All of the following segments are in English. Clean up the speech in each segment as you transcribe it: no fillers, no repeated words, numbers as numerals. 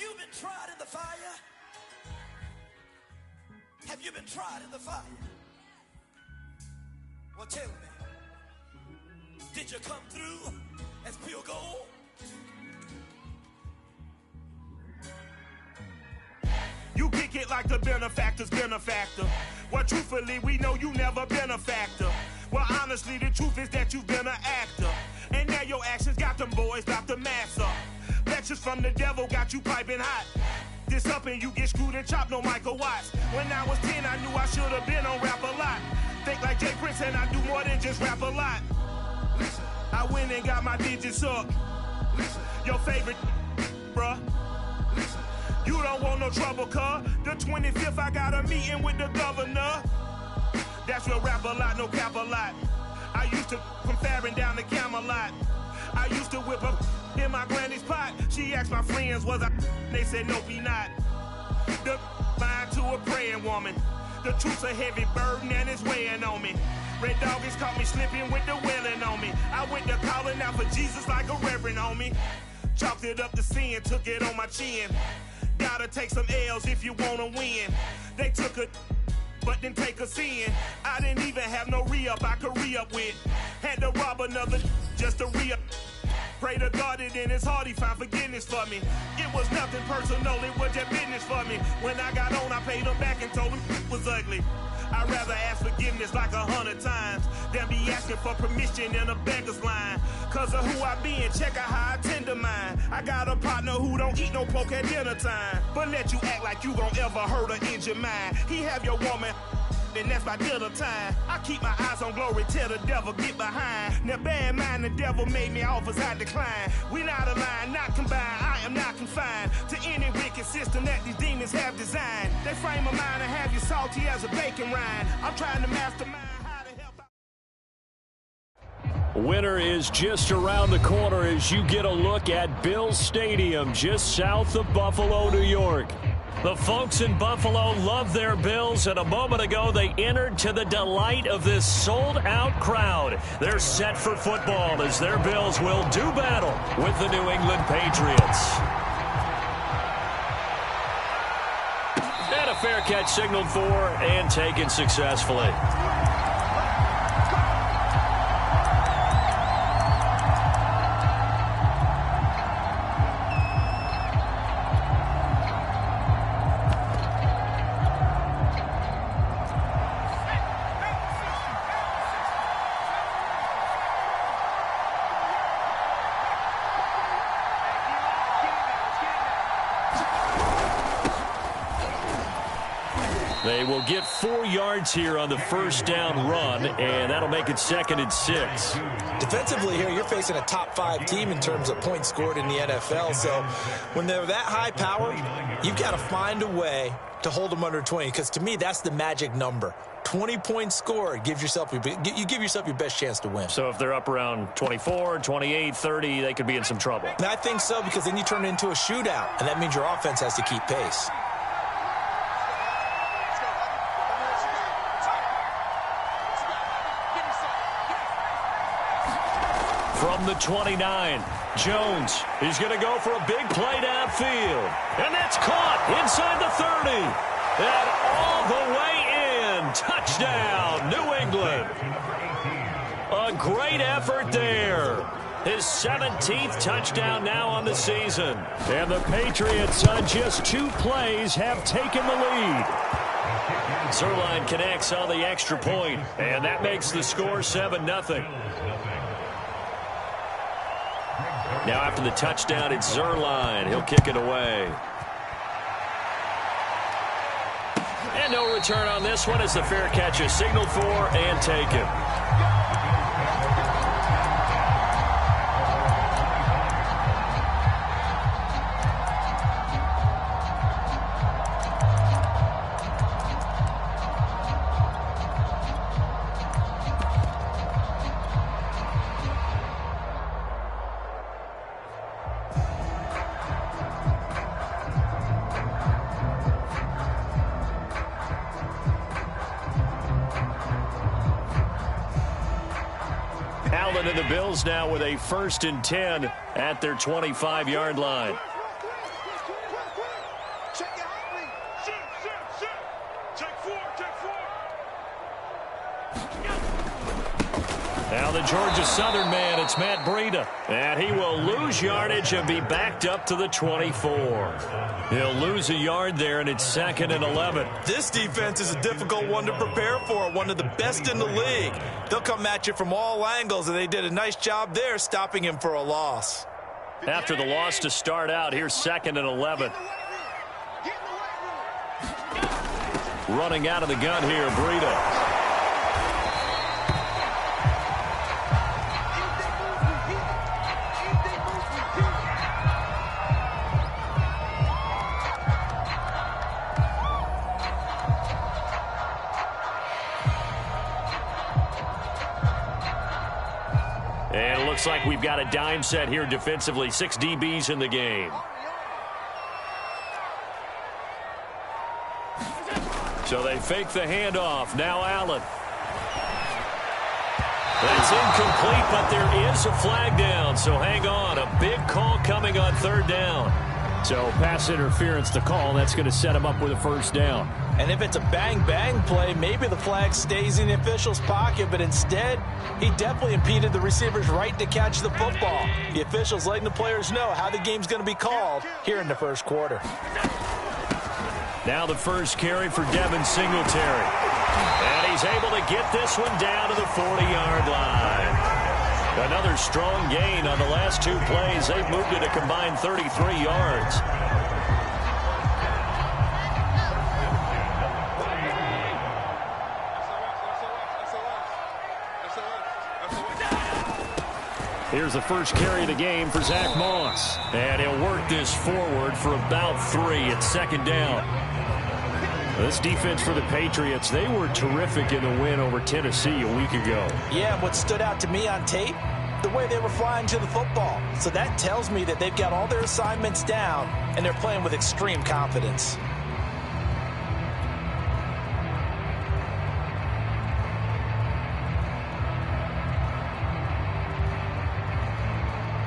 you been tried in the fire? Have you been tried in the fire? Well, tell me, did you come through as pure gold? You kick it like the benefactor's benefactor. Well, truthfully, we know you never been a factor. Well, honestly, the truth is that you've been an actor. And now your actions got them boys about to mass up. Lectures from the devil got you piping hot. This up and you get screwed and chopped, no Michael Watts. When I was 10, I knew I should have been on rap a lot. Think like Jay Prince and I do more than just rap a lot. Listen, I went and got my digits up. Listen, your favorite, bruh. Listen, you don't want no trouble, cuz. The 25th, I got a meeting with the governor. That's real rap a lot, no cap a lot. I used to from Farron down to Camelot. I used to whip up in my granny's pot. She asked my friends, was I? They said, nope, he not. The line to a praying woman. The truth's a heavy burden and it's weighing on me. Red doggies caught me slipping with the wailing on me. I went to calling out for Jesus like a reverend on me. Chalked it up to sin, took it on my chin. Gotta take some L's if you wanna win. They took a but didn't take a sin. I didn't even have no re-up I could re-up with. Had to rob another just to re-up. Pray to God that in his heart he found forgiveness for me. It was nothing personal, it was just business for me. When I got on, I paid him back and told him it was ugly. I'd rather ask forgiveness like 100 times than be asking for permission in a beggar's line. Cause of who I be and check out how I tend to mine. I got a partner who don't eat no pork at dinner time, but let you act like you gon' ever hurt or injure mine. He have your woman, and that's by dinner time. I keep my eyes on glory till the devil get behind. Now bear in mind the devil made me offers I decline. We not aligned, not combined, I am not confined to any wicked system that these demons have designed. They frame a mind and have you salty as a bacon rind. I'm trying to mastermind how to help out. Winter is just around the corner as you get a look at Bills Stadium just south of Buffalo, New York. The folks in Buffalo love their Bills, and a moment ago they entered to the delight of this sold-out crowd. They're set for football as their Bills will do battle with the New England Patriots. And a fair catch signaled for and taken successfully. They will get 4 yards here on the first down run, and that'll make it 2nd and 6. Defensively here, you're facing a top 5 team in terms of points scored in the NFL. So when they're that high powered, you've got to find a way to hold them under 20, because to me, that's the magic number. 20 points scored, you give yourself your best chance to win. So if they're up around 24, 28, 30, they could be in some trouble. And I think so, because then you turn it into a shootout, and that means your offense has to keep pace. From the 29, Jones is going to go for a big play downfield. And that's caught inside the 30. And all the way in. Touchdown, New England. A great effort there. His 17th touchdown now on the season. And the Patriots on just 2 plays have taken the lead. Zerline connects on the extra point, and that makes the score 7-0. Now after the touchdown, it's Zerline. He'll kick it away. And no return on this one as the fair catch is signaled for and taken. And the Bills now with a 1st and 10 at their 25-yard line. Now the Georgia Southern man, it's Matt Breida. And he will lose yardage and be backed up to the 24. He'll lose a yard there, and it's 2nd and 11. This defense is a difficult one to prepare for, one of the best in the league. They'll come at you from all angles, and they did a nice job there stopping him for a loss. After the loss to start out, here's 2nd and 11. Running out of the gun here, Breida. And it looks like we've got a dime set here defensively. 6 DBs in the game. So they fake the handoff. Now Allen. That's incomplete, but there is a flag down. So hang on. A big call coming on 3rd down. So pass interference to call. That's going to set him up with a 1st down. And if it's a bang-bang play, maybe the flag stays in the official's pocket, but instead, he definitely impeded the receiver's right to catch the football. The official's letting the players know how the game's going to be called here in the 1st quarter. Now the first carry for Devin Singletary. And he's able to get this one down to the 40-yard line. Another strong gain on the last 2 plays. They've moved it a combined 33 yards. Here's the first carry of the game for Zach Moss. And he'll work this forward for about 3. It's 2nd down. This defense for the Patriots, they were terrific in the win over Tennessee a week ago. Yeah, what stood out to me on tape, the way they were flying to the football. So that tells me that they've got all their assignments down, and they're playing with extreme confidence.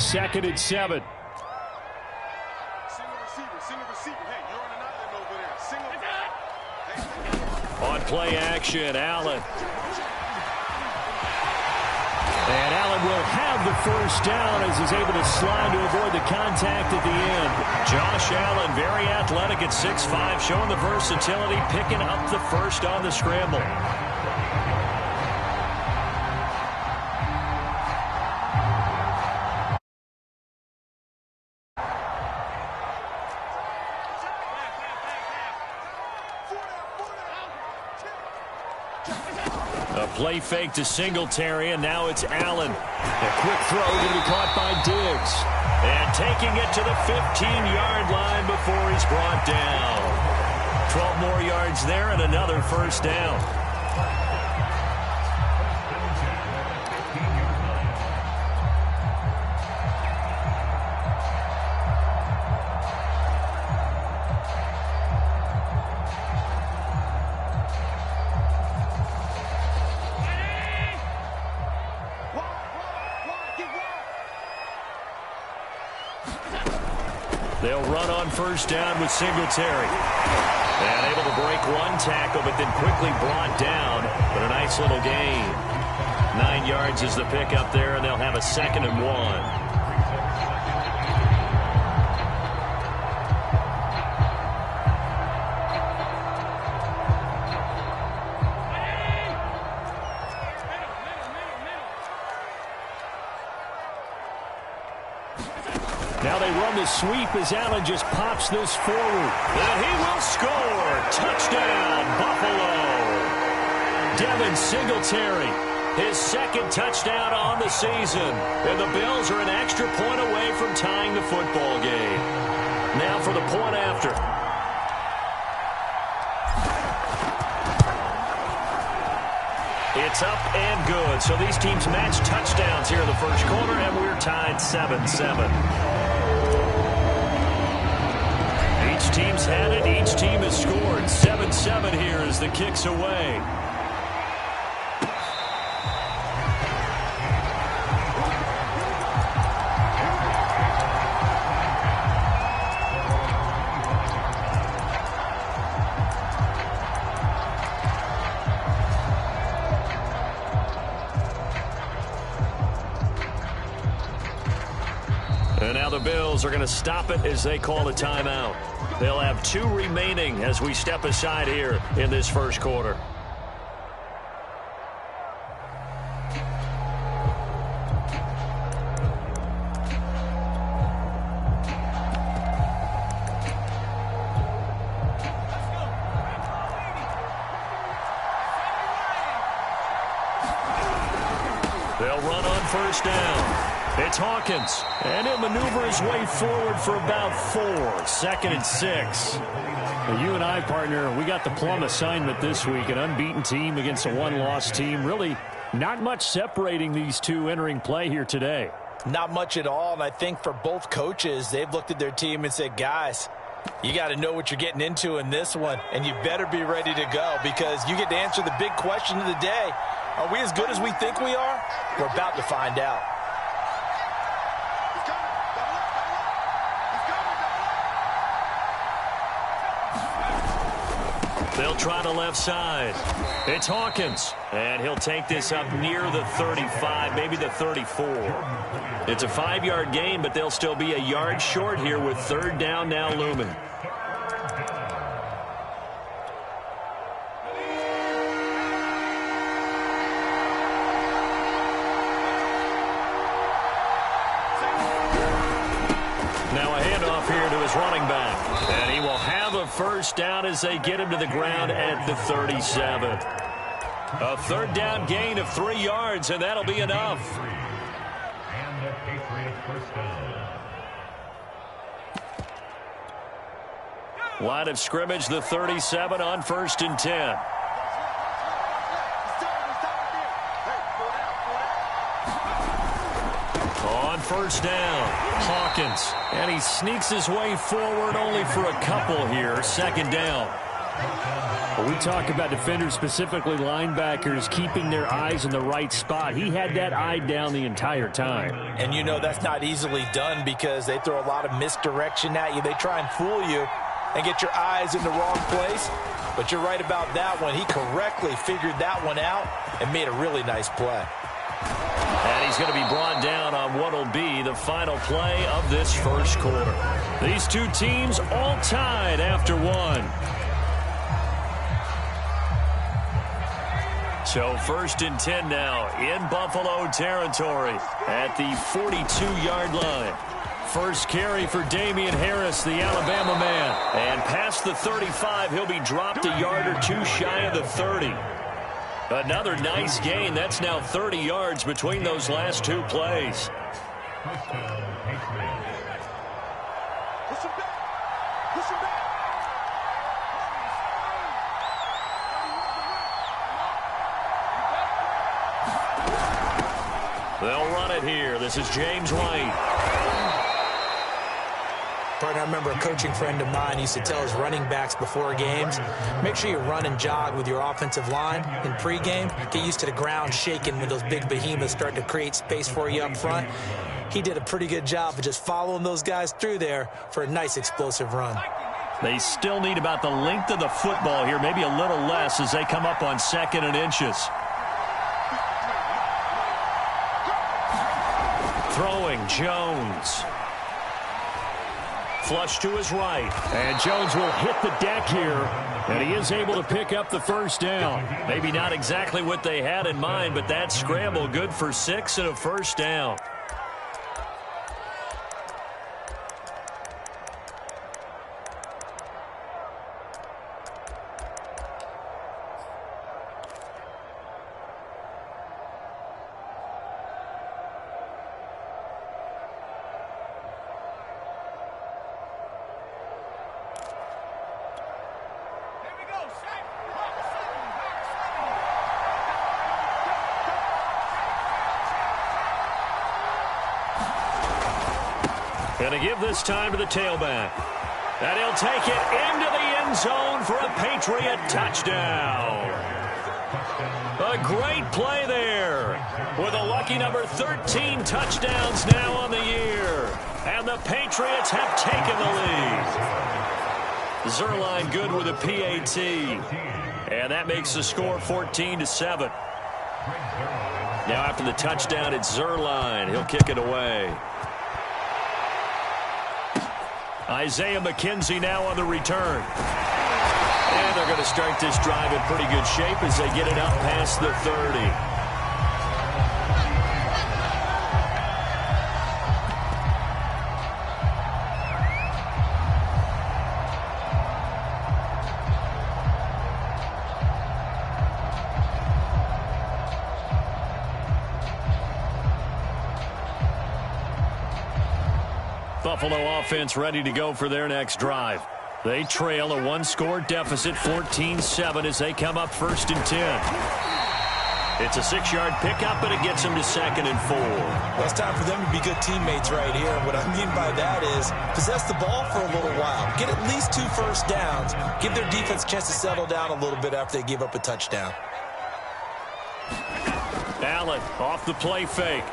Second and 7. On play action, Allen. And Allen will have the 1st down as he's able to slide to avoid the contact at the end. Josh Allen, very athletic at 6'5", showing the versatility, picking up the 1st on the scramble. A play fake to Singletary, and now it's Allen. A quick throw going to be caught by Diggs. And taking it to the 15-yard line before he's brought down. 12 more yards there and another 1st down. They'll run on 1st down with Singletary. And able to break 1 tackle, but then quickly brought down. But a nice little gain. 9 yards is the pickup there, and they'll have a 2nd and 1. Now they run the sweep as Allen just pops this forward. And he will score. Touchdown, Buffalo. Devin Singletary, his 2nd touchdown on the season. And the Bills are an extra point away from tying the football game. Now for the point after. It's up and good. So these teams match touchdowns here in the 1st quarter, and we're tied 7-7. Each team's had it. Each team has scored. 7-7 here as the kick's away. officials are going to stop it as they call a timeout. They'll have 2 remaining as we step aside here in this first quarter. They'll run on first down. It's Hawkins, and he'll maneuver his way forward for about 4. 2nd and 6. Well, you and I, partner, we got the plum assignment this week. An unbeaten team against a one-loss team. Really not much separating these two entering play here today. Not much at all, and I think for both coaches, they've looked at their team and said, guys, you got to know what you're getting into in this one, and you better be ready to go because you get to answer the big question of the day. Are we as good as we think we are? We're about to find out. They'll try the left side. It's Hawkins, and he'll take this up near the 35, maybe the 34. It's a 5-yard gain, but they'll still be a yard short here with 3rd down now looming. Now a handoff here to his running back. And he will have a first down as they get him to the ground at the 37. A 3rd down gain of 3 yards, and that'll be enough. And the Patriots first down. Line of scrimmage, the 37 on 1st and 10. On first down, Hawkins. And he sneaks his way forward only for a couple here. 2nd down. Well, we talk about defenders, specifically linebackers, keeping their eyes in the right spot. He had that eye down the entire time. And you know that's not easily done because they throw a lot of misdirection at you. They try and fool you and get your eyes in the wrong place. But you're right about that one. He correctly figured that one out and made a really nice play. And he's going to be brought down on what will be the final play of this first quarter. These two teams all tied after 1. So 1st and 10 now in Buffalo territory at the 42-yard line. First carry for Damian Harris, the Alabama man. And past the 35, he'll be dropped a yard or 2 shy of the 30. Another nice gain. That's now 30 yards between those last 2 plays. First down, Patriots. They'll run it here. This is James White. Partner, I remember a coaching friend of mine used to tell his running backs before games, make sure you run and jog with your offensive line in pregame. Get used to the ground shaking when those big behemoths start to create space for you up front. He did a pretty good job of just following those guys through there for a nice explosive run. They still need about the length of the football here, maybe a little less as they come up on 2nd and inches. Throwing, Jones. Flush to his right. And Jones will hit the deck here, and he is able to pick up the first down. Maybe not exactly what they had in mind, but that scramble good for 6 and a first down. Going to give this time to the tailback. And he'll take it into the end zone for a Patriot touchdown. A great play there with a lucky number 13 touchdowns now on the year. And the Patriots have taken the lead. Zerline good with a PAT. And that makes the score 14-7. Now after the touchdown, it's Zerline. He'll kick it away. Isaiah McKenzie now on the return. And they're going to start this drive in pretty good shape as they get it up past the 30. Buffalo offense ready to go for their next drive. They trail a one-score deficit, 14-7, as they come up 1st and 10. It's a 6-yard pickup, but it gets them to 2nd and 4. Well, it's time for them to be good teammates right here. What I mean by that is possess the ball for a little while. Get at least 2 first downs. Give their defense a chance to settle down a little bit after they give up a touchdown. Allen off the play fake.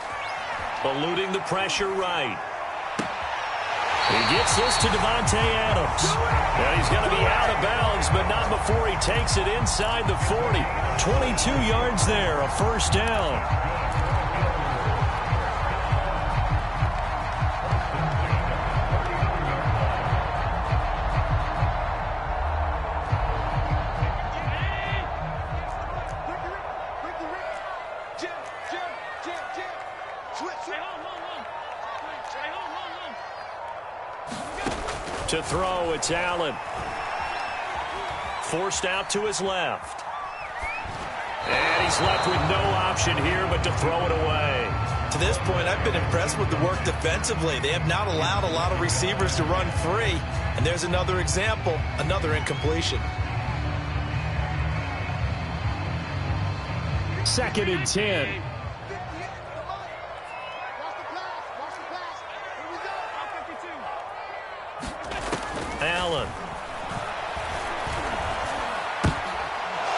Eluding the pressure right. He gets this to Devontae Adams. And he's going to be out of bounds, but not before he takes it inside the 40. 22 yards there, a first down. To throw, it's Allen. Forced out to his left. And he's left with no option here but to throw it away. To this point, I've been impressed with the work defensively. They have not allowed a lot of receivers to run free. And there's another example, another incompletion. 2nd and 10. Allen.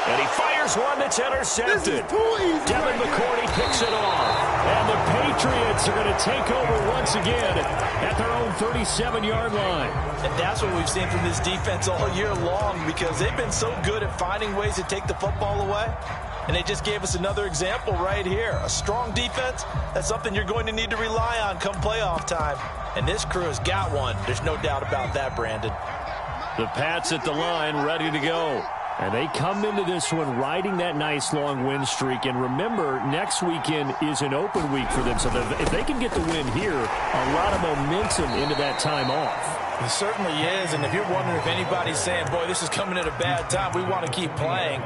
And he fires one that's intercepted. Devin McCourty picks it off. And the Patriots are going to take over once again at their own 37-yard line. And that's what we've seen from this defense all year long, because they've been so good at finding ways to take the football away. And they just gave us another example right here. A strong defense, that's something you're going to need to rely on come playoff time. And this crew has got one. There's no doubt about that, Brandon. The Pats at the line, ready to go. And they come into this one riding that nice long win streak. And remember, next weekend is an open week for them. So if they can get the win here, a lot of momentum into that time off. It certainly is. And if you're wondering if anybody's saying, boy, this is coming at a bad time, we want to keep playing,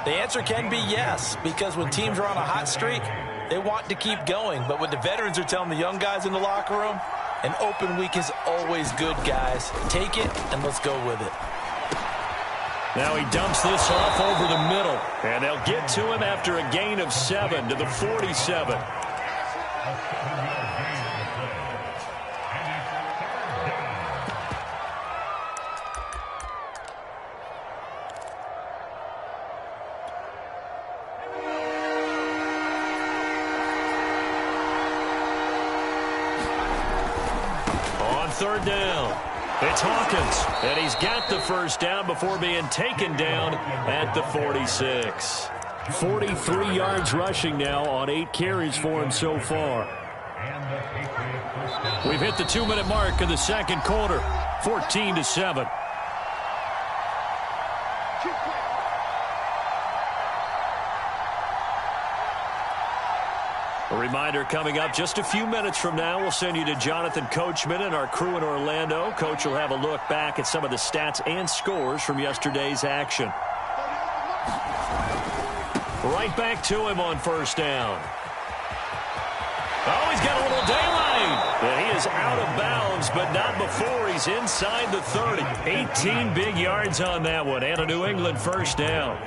the answer can be yes. Because when teams are on a hot streak, they want to keep going. But what the veterans are telling the young guys in the locker room, an open week is always good, guys. Take it, and let's go with it. Now he dumps this off over the middle. And they'll get to him after a gain of 7 to the 47. On 3rd down. It's Hawkins, and he's got the first down before being taken down at the 46. 43 yards rushing now on 8 carries for him so far. We've hit the 2-minute mark of the second quarter, 14-7. A reminder coming up just a few minutes from now, we'll send you to Jonathan Coachman and our crew in Orlando. Coach will have a look back at some of the stats and scores from yesterday's action. Right back to him on 1st down. Oh, he's got a little daylight. And he is out of bounds, but not before he's inside the 30. 18 big yards on that one, and a New England 1st down.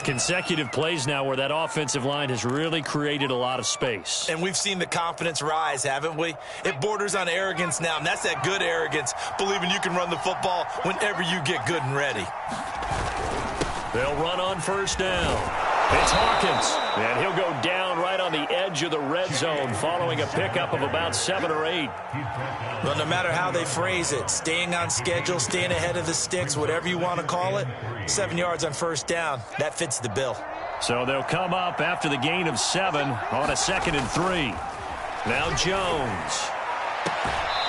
Consecutive plays now where that offensive line has really created a lot of space. And we've seen the confidence rise, haven't we? It borders on arrogance now, and that's that good arrogance, believing you can run the football whenever you get good and ready. They'll run on 1st down. It's Hawkins, and he'll go down right on the edge of the red zone following a pickup of about 7 or 8. Well, no matter how they phrase it, staying on schedule, staying ahead of the sticks, whatever you want to call it, 7 yards on 1st down, that fits the bill. So they'll come up after the gain of 7 on a 2nd and 3. Now Jones.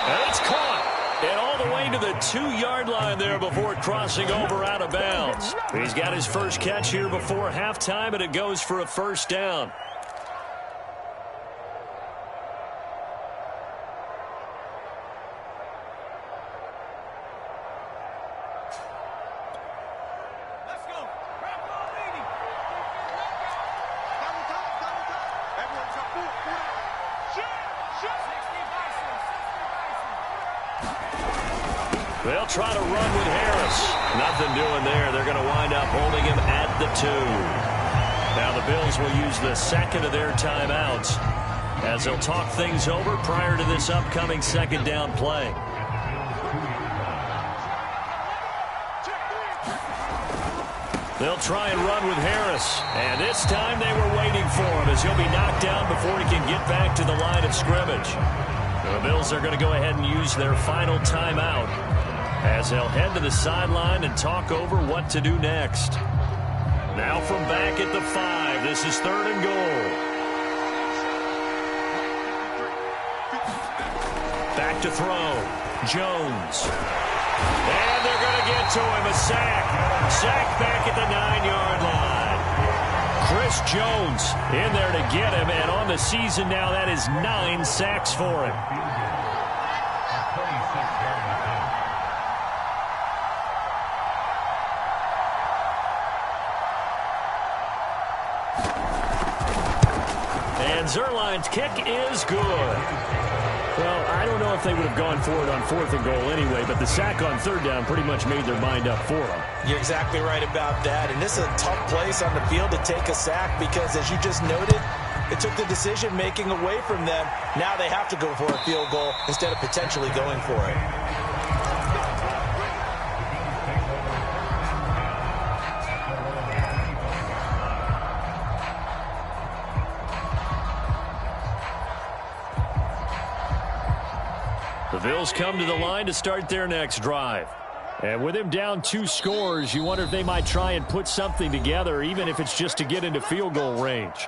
And it's caught. And all the way getting to the 2-yard line there before crossing over out of bounds. He's got his first catch here before halftime, and it goes for a first down. They'll try to run with Harris. Nothing doing there. They're going to wind up holding him at the 2. Now the Bills will use the second of their timeouts as they'll talk things over prior to this upcoming second down play. They'll try and run with Harris. And this time they were waiting for him as he'll be knocked down before he can get back to the line of scrimmage. The Bills are going to go ahead and use their final timeout as they'll head to the sideline and talk over what to do next. Now from back at the 5, this is 3rd and goal. Back to throw. Jones. And they're going to get to him. A sack. Sack back at the 9-yard line. Chris Jones in there to get him, and on the season now, that is 9 sacks for him. And Zuerlein's kick is good. Well, I don't know if they would have gone for it on 4th and goal anyway, but the sack on 3rd down pretty much made their mind up for them. You're exactly right about that. And this is a tough place on the field to take a sack because, as you just noted, it took the decision-making away from them. Now they have to go for a field goal instead of potentially going for it. The Bills come to the line to start their next drive. And with him down 2 scores, you wonder if they might try and put something together, even if it's just to get into field goal range.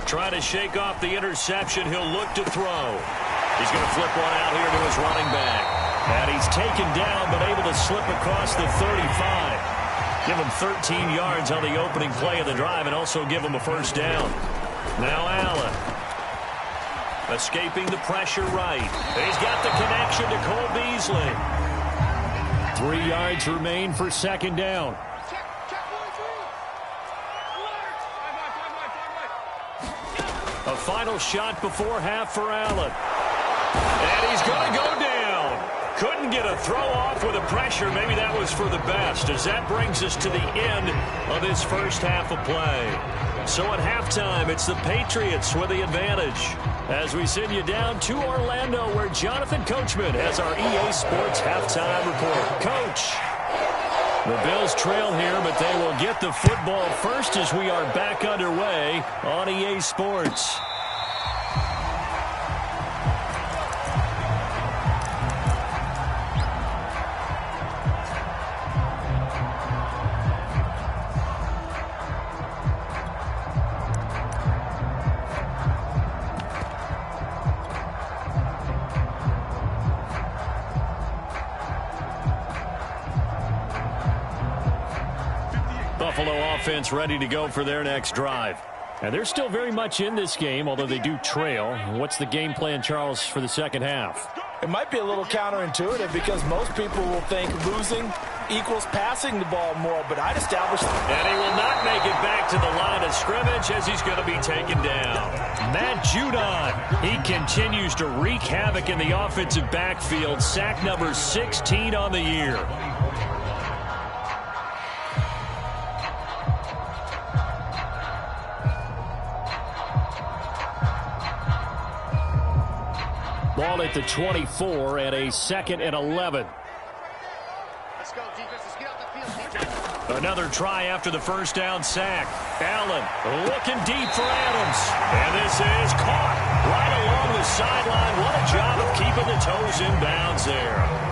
Trying to shake off the interception. He'll look to throw. He's going to flip one out here to his running back. And he's taken down, but able to slip across the 35. Give him 13 yards on the opening play of the drive and also give him a first down. Now Allen. Escaping the pressure right. He's got the connection to Cole Beasley. 3 yards remain for second down. A final shot before half for Allen. And he's going to go down. Couldn't get a throw off with the pressure. Maybe that was for the best, as that brings us to the end of this first half of play. So at halftime, it's the Patriots with the advantage as we send you down to Orlando, where Jonathan Coachman has our EA Sports halftime report. Coach. The Bills trail here, but they will get the football first as we are back underway on EA Sports. Buffalo offense ready to go for their next drive. And they're still very much in this game, although they do trail. What's the game plan, Charles, for the second half? It might be a little counterintuitive because most people will think losing equals passing the ball more, but I'd establish... And he will not make it back to the line of scrimmage as he's going to be taken down. Matt Judon, he continues to wreak havoc in the offensive backfield. Sack number 16 on the year. Ball at the 24 and a 2nd and 11. Let's go, defense. Let's get out the field, defense. Another try after the first down sack. Allen looking deep for Adams. And this is caught right along the sideline. What a job of keeping the toes in bounds there.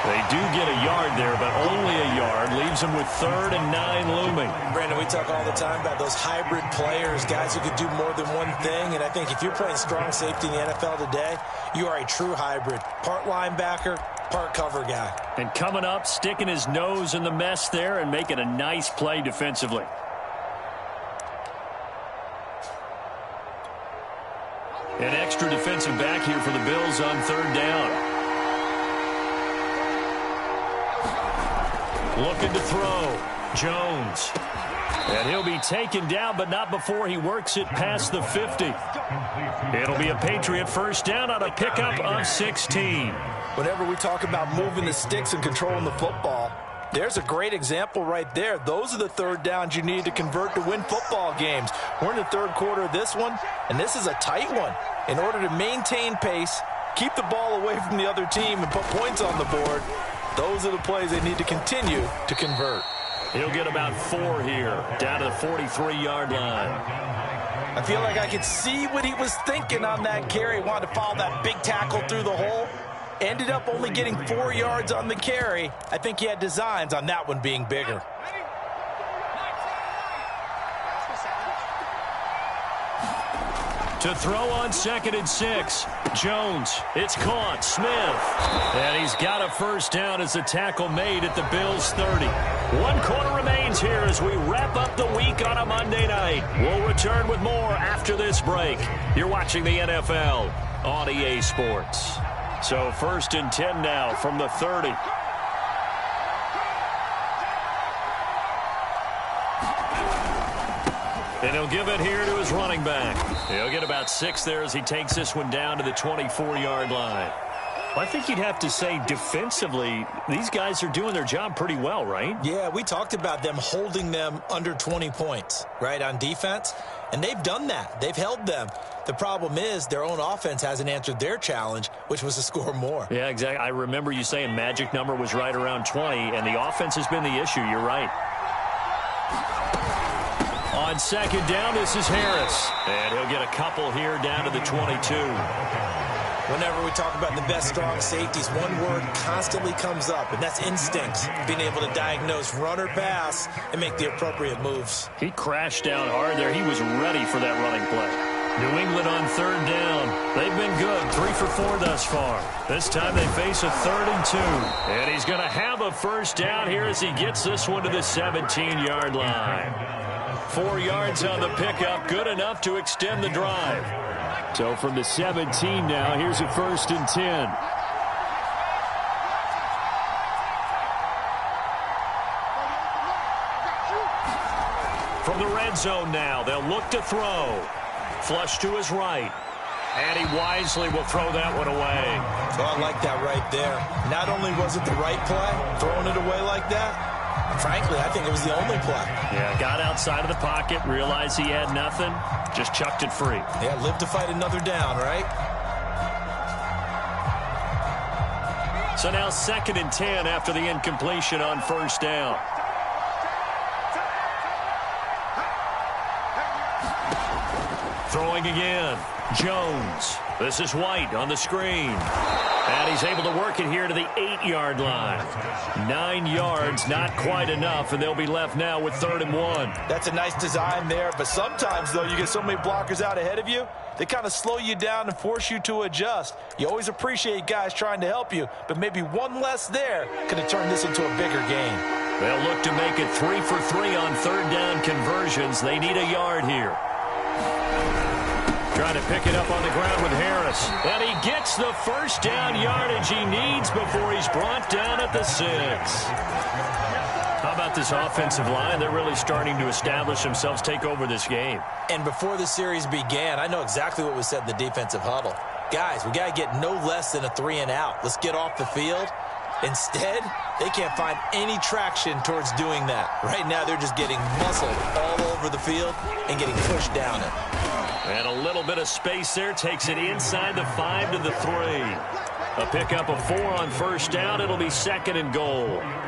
They do get a yard there, but only a yard. Leaves them with 3rd and 9 looming. Brandon, we talk all the time about those hybrid players, guys who could do more than one thing. And I think if you're playing strong safety in the NFL today, you are a true hybrid. Part linebacker, part cover guy. And coming up, sticking his nose in the mess there and making a nice play defensively. An extra defensive back here for the Bills on 3rd down. Looking to throw. Jones. And he'll be taken down, but not before he works it past the 50. It'll be a Patriot first down on a pickup of 16. Whenever we talk about moving the sticks and controlling the football, there's a great example right there. Those are the 3rd downs you need to convert to win football games. We're in the 3rd quarter of this one, and this is a tight one. In order to maintain pace, keep the ball away from the other team, and put points on the board, those are the plays they need to continue to convert. He'll get about 4 here, down to the 43-yard line. I feel like I could see what he was thinking on that carry. Wanted to follow that big tackle through the hole. Ended up only getting 4 yards on the carry. I think he had designs on that one being bigger. To throw on 2nd and 6. Jones. It's caught. Smith. And he's got a first down as the tackle made at the Bills' 30. 1 quarter remains here as we wrap up the week on a Monday night. We'll return with more after this break. You're watching the NFL on EA Sports. So 1st and 10 now from the 30. And he'll give it here to his running back. He'll get about 6 there as he takes this one down to the 24-yard line. Well, I think you'd have to say defensively, these guys are doing their job pretty well, right? Yeah, we talked about them holding them under 20 points, right, on defense. And they've done that. They've held them. The problem is their own offense hasn't answered their challenge, which was to score more. Yeah, exactly. I remember you saying magic number was right around 20, and the offense has been the issue. You're right. On 2nd down, this is Harris. And he'll get a couple here down to the 22. Whenever we talk about the best strong safeties, one word constantly comes up, and that's instincts. Being able to diagnose run or pass and make the appropriate moves. He crashed down hard there. He was ready for that running play. New England on 3rd down. They've been good. 3 for 4 thus far. This time they face a 3rd and 2. And he's going to have a first down here as he gets this one to the 17-yard line. 4 yards on the pickup, good enough to extend the drive. So from the 17 now, here's a 1st and 10. From the red zone now, they'll look to throw. Flush to his right. And he wisely will throw that one away. So I like that right there. Not only was it the right play, throwing it away like that, frankly, I think it was the only play. Yeah, got outside of the pocket, realized he had nothing, just chucked it free. Yeah, live to fight another down, right? So now 2nd and 10 after the incompletion on 1st down. Throwing again. Jones. This is White on the screen. And he's able to work it here to the 8-yard line. 9 yards, not quite enough, and they'll be left now with 3rd and 1. That's a nice design there, but sometimes, though, you get so many blockers out ahead of you, they kind of slow you down and force you to adjust. You always appreciate guys trying to help you, but maybe one less there could have turned this into a bigger game. They'll look to make it 3 for 3 on 3rd down conversions. They need a yard here. Trying to pick it up on the ground with Harris. And he gets the first down yardage he needs before he's brought down at the 6. How about this offensive line? They're really starting to establish themselves, take over this game. And before the series began, I know exactly what was said in the defensive huddle. Guys, we got to get no less than a 3 and out. Let's get off the field. Instead, they can't find any traction towards doing that. Right now, they're just getting muscled all over the field and getting pushed down it. And a little bit of space there takes it inside the 5 to the 3. A pickup of 4 on first down. It'll be 2nd and goal.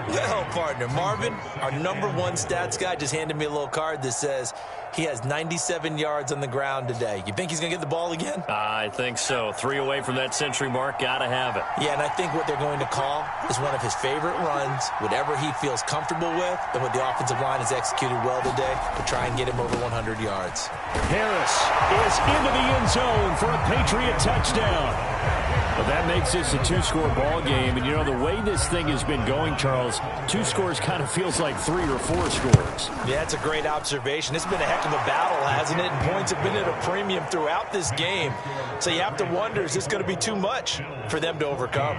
Well, partner, Marvin, our number one stats guy just handed me a little card that says he has 97 yards on the ground today. You think he's going to get the ball again? I think so. 3 away from that century mark. Got to have it. Yeah, and I think what they're going to call is one of his favorite runs, whatever he feels comfortable with, and what the offensive line has executed well today to try and get him over 100 yards. Harris is into the end zone for a Patriot touchdown. Well, that makes this a 2-score ball game. And, you know, the way this thing has been going, Charles, 2 scores kind of feels like 3 or 4 scores. Yeah, that's a great observation. It's been a heck of a battle, hasn't it? And points have been at a premium throughout this game. So you have to wonder, is this going to be too much for them to overcome?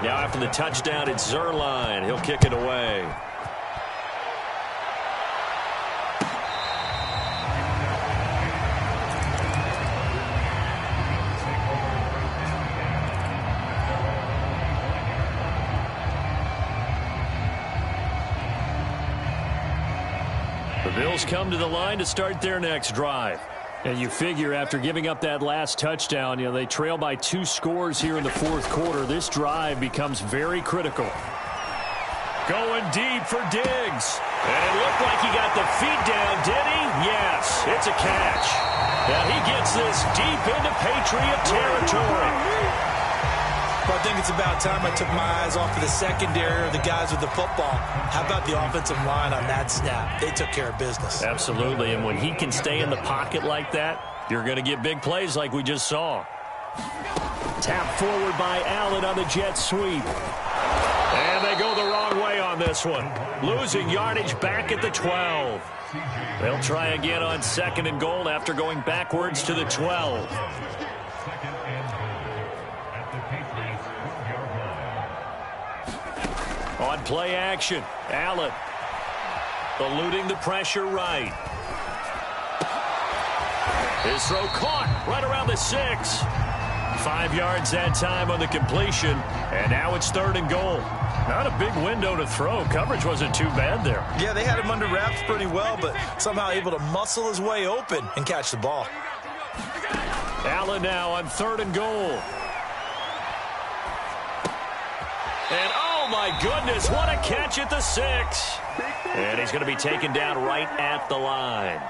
Now after the touchdown, it's Zerline. He'll kick it away. The Bills come to the line to start their next drive. And you figure after giving up that last touchdown, you know, they trail by 2 scores here in the 4th quarter. This drive becomes very critical. Going deep for Diggs. And it looked like he got the feet down, did he? Yes, it's a catch. Now he gets this deep into Patriot territory. Well, I think it's about time I took my eyes off of the secondary or the guys with the football. How about the offensive line on that snap? They took care of business. Absolutely, and when he can stay in the pocket like that, you're going to get big plays like we just saw. Tap forward by Allen on the jet sweep. And they go the wrong way on this one. Losing yardage back at the 12. They'll try again on 2nd and goal after going backwards to the 12. On play action, Allen eluding the pressure right. His throw caught right around the 6. 5 yards that time on the completion, and now it's 3rd and goal. Not a big window to throw. Coverage wasn't too bad there. Yeah, they had him under wraps pretty well, but somehow able to muscle his way open and catch the ball. Allen now on 3rd and goal. And oh my goodness, what a catch at the 6. And he's going to be taken down right at the line.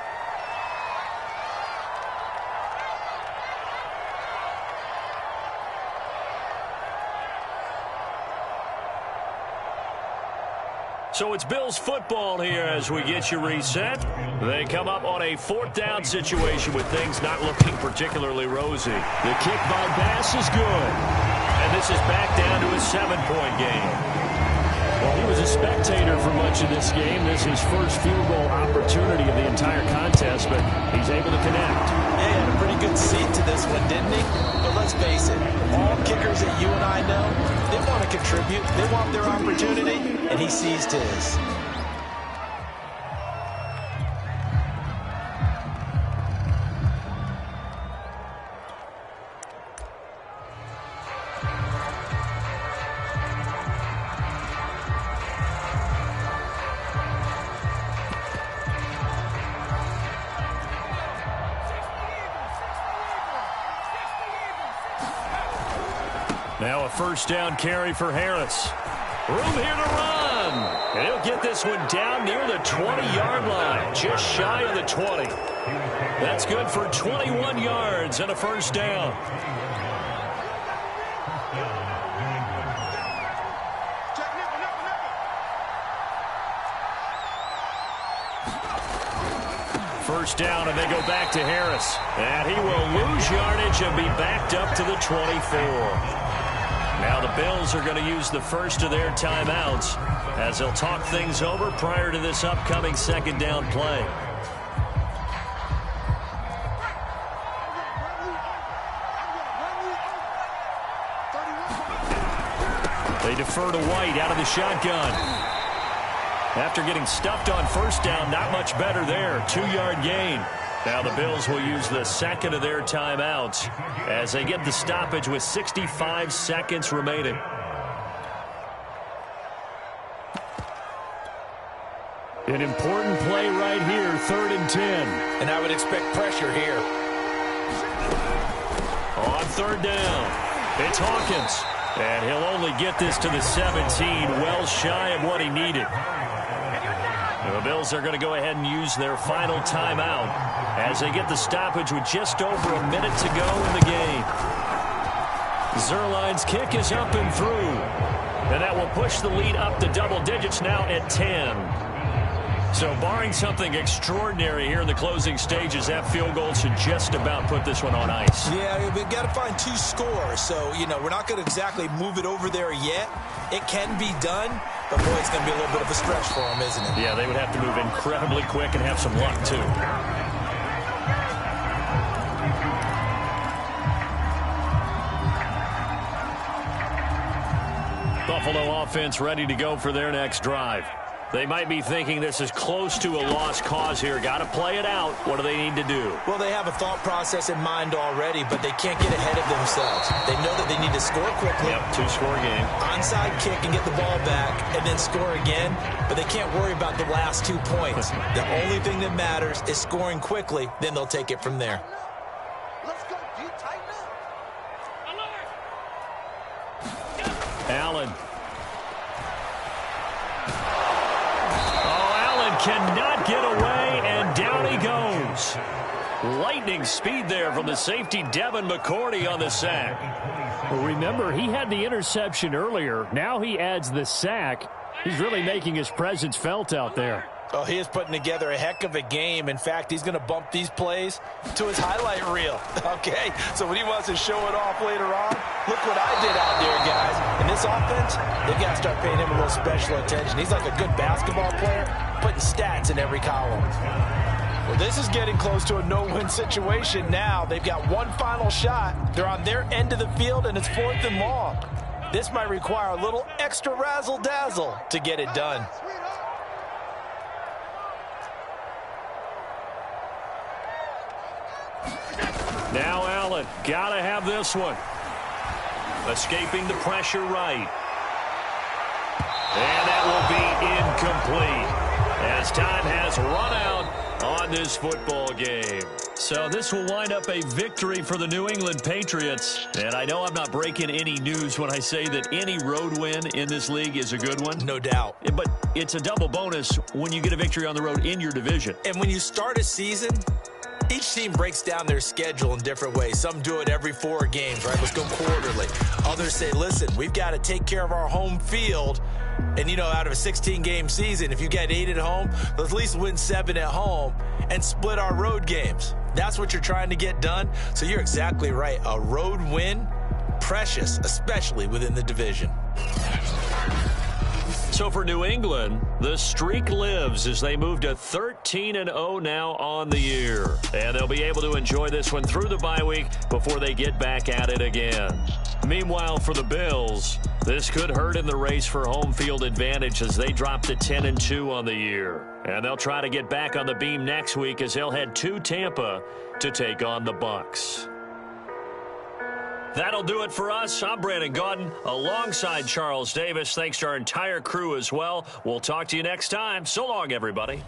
So it's Bills football here as we get you reset. They come up on a 4th down situation with things not looking particularly rosy. The kick by Bass is good. And this is back down to a 7-point game. Well, he was a spectator for much of this game. This is his first field goal opportunity of the entire contest, but he's able to connect. Yeah, he had a pretty good seat to this one, didn't he? But let's face it, all kickers that you and I know, they want to contribute. They want their opportunity, and he seized his. Now a 1st down carry for Harris. Room here to run. And he'll get this one down near the 20-yard line, just shy of the 20. That's good for 21 yards and a 1st down. First down, and they go back to Harris. And he will lose yardage and be backed up to the 24. Now the Bills are going to use the first of their timeouts as they'll talk things over prior to this upcoming 2nd down play. They defer to White out of the shotgun. After getting stuffed on 1st down, not much better there. 2-yard gain. Now the Bills will use the 2nd of their timeouts as they get the stoppage with 65 seconds remaining. An important play right here, 3rd and 10. And I would expect pressure here. On third down, it's Hawkins. And he'll only get this to the 17, well shy of what he needed. The Bills are going to go ahead and use their final timeout as they get the stoppage with just over a minute to go in the game. Zerline's kick is up and through. And that will push the lead up to double digits now at 10. So barring something extraordinary here in the closing stages, that field goal should just about put this one on ice. Yeah, we've got to find 2 scores. So, we're not going to exactly move it over there yet. It can be done, but, boy, it's going to be a little bit of a stretch for them, isn't it? Yeah, they would have to move incredibly quick and have some luck, too. Buffalo offense ready to go for their next drive. They might be thinking this is close to a lost cause here. Got to play it out. What do they need to do? Well, they have a thought process in mind already, but they can't get ahead of themselves. They know that they need to score quickly. Yep, 2-score game. Onside kick and get the ball back and then score again, but they can't worry about the last 2 points. The only thing that matters is scoring quickly, then they'll take it from there. Let's go, dude. Tighten up. Allen. Cannot get away, and down he goes. Lightning speed there from the safety Devin McCourty on the sack. Well, remember, he had the interception earlier. Now he adds the sack. He's really making his presence felt out there. Oh, he is putting together a heck of a game. In fact, he's going to bump these plays to his highlight reel. Okay, so when he wants to show it off later on, look what I did out there, guys. In this offense, they've got to start paying him a little special attention. He's like a good basketball player, putting stats in every column. Well, this is getting close to a no-win situation now. They've got one final shot. They're on their end of the field, and it's 4th and long. This might require a little extra razzle-dazzle to get it done. Now Allen, gotta have this one. Escaping the pressure right. And that will be incomplete as time has run out on this football game. So this will wind up a victory for the New England Patriots. And I know I'm not breaking any news when I say that any road win in this league is a good one. No doubt. But it's a double bonus when you get a victory on the road in your division. And when you start a season, each team breaks down their schedule in different ways. Some do it every 4 games, right? Let's go quarterly. Others say, listen, we've got to take care of our home field. And, out of a 16-game season, if you get 8 at home, let's at least win 7 at home and split our road games. That's what you're trying to get done. So you're exactly right. A road win, precious, especially within the division. So for New England, the streak lives as they move to 13-0 now on the year. And they'll be able to enjoy this one through the bye week before they get back at it again. Meanwhile, for the Bills, this could hurt in the race for home field advantage as they drop to 10-2 on the year. And they'll try to get back on the beam next week as they'll head to Tampa to take on the Bucs. That'll do it for us. I'm Brandon Gaudin alongside Charles Davis. Thanks to our entire crew as well. We'll talk to you next time. So long, everybody.